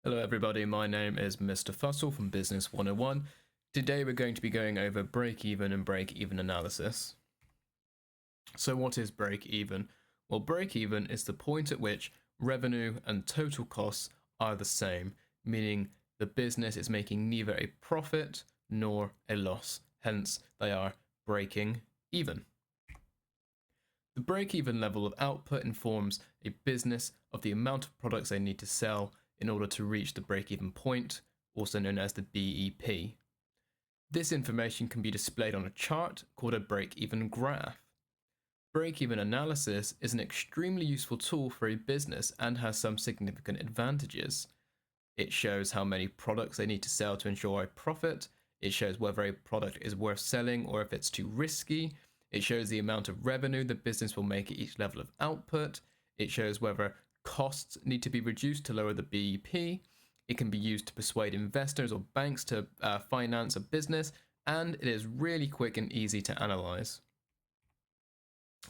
Hello everybody, my name is Mr. Fussell from Business 101. Today we're going to be going over break-even and break-even analysis. So what is break-even? Well, break-even is the point at which revenue and total costs are the same, meaning the business is making neither a profit nor a loss, hence they are breaking even. The break-even level of output informs a business of the amount of products they need to sell in order to reach the break-even point, also known as the BEP. This information can be displayed on a chart called a break-even graph. Break-even analysis is an extremely useful tool for a business and has some significant advantages. It shows how many products they need to sell to ensure a profit. It shows whether a product is worth selling or if it's too risky. It shows the amount of revenue the business will make at each level of output. It shows whether costs need to be reduced to lower the BEP. It can be used to persuade investors or banks to finance a business, and it is really quick and easy to analyze.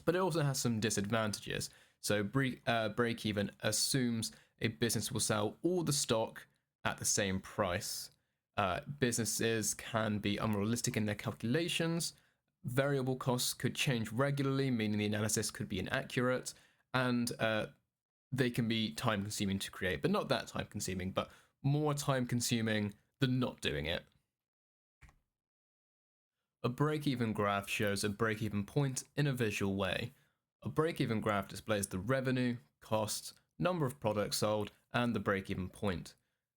But it also has some disadvantages. So break-even assumes a business will sell all the stock at the same price. Businesses can be unrealistic in their calculations. Variable costs could change regularly, meaning the analysis could be inaccurate, and they can be time consuming to create, but not that time consuming, but more time consuming than not doing it. A break-even graph shows a break-even point in a visual way. A break-even graph displays the revenue, costs, number of products sold, and the break-even point.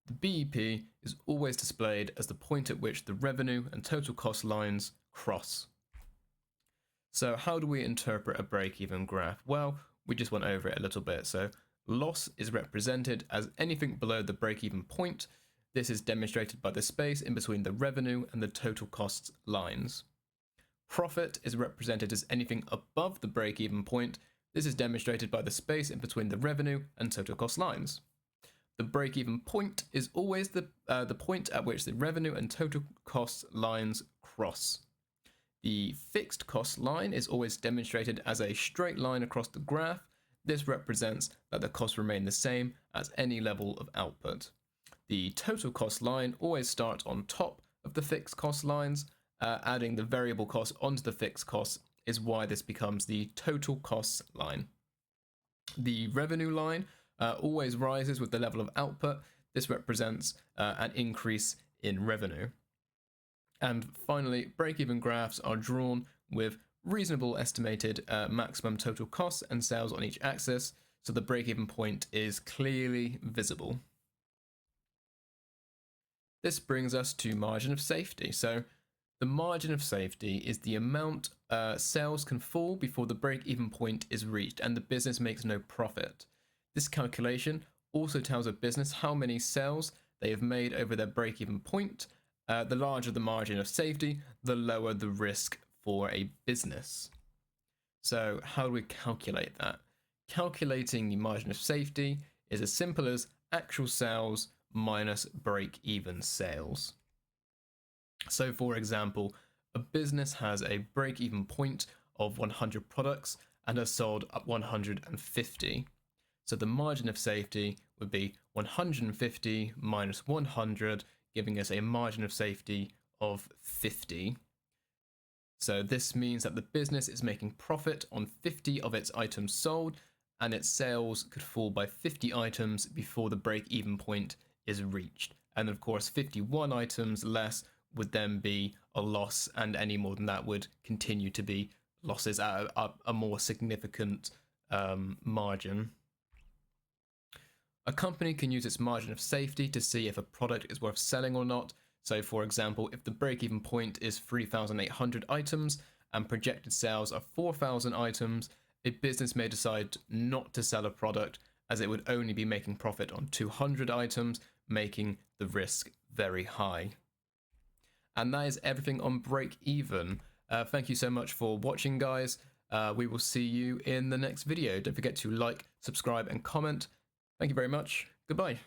The BEP is always displayed as the point at which the revenue and total cost lines cross. So how do we interpret a break-even graph? Well, we just went over it a little bit. So loss is represented as anything below the break-even point. This is demonstrated by the space in between the revenue and the total costs lines. Profit is represented as anything above the break-even point. This is demonstrated by the space in between the revenue and total cost lines. The break-even point is always the point at which the revenue and total cost lines cross. The fixed cost line is always demonstrated as a straight line across the graph. This represents that the costs remain the same at any level of output. The total cost line always starts on top of the fixed cost lines. Adding the variable costs onto the fixed costs is why this becomes the total costs line. The revenue line always rises with the level of output. This represents an increase in revenue. And finally, break-even graphs are drawn with reasonable estimated maximum total costs and sales on each axis, so the break-even point is clearly visible. This brings us to margin of safety. So the margin of safety is the amount sales can fall before the break-even point is reached and the business makes no profit. This calculation also tells a business how many sales they have made over their break-even point. The larger the margin of safety, the lower the risk for a business. So how do we calculate that? Calculating the margin of safety is as simple as actual sales minus break-even sales. So for example, a business has a break-even point of 100 products and has sold up 150. So the margin of safety would be 150 minus 100, giving us a margin of safety of 50. So this means that the business is making profit on 50 of its items sold, and its sales could fall by 50 items before the break-even point is reached. And of course, 51 items less would then be a loss, and any more than that would continue to be losses at a more significant margin. A company can use its margin of safety to see if a product is worth selling or not. So for example, if the break-even point is 3,800 items and projected sales are 4,000 items, a business may decide not to sell a product as it would only be making profit on 200 items, making the risk very high. And that is everything on break-even. Thank you so much for watching, guys. We will see you in the next video. Don't forget to like, subscribe, and comment. Thank you very much. Goodbye.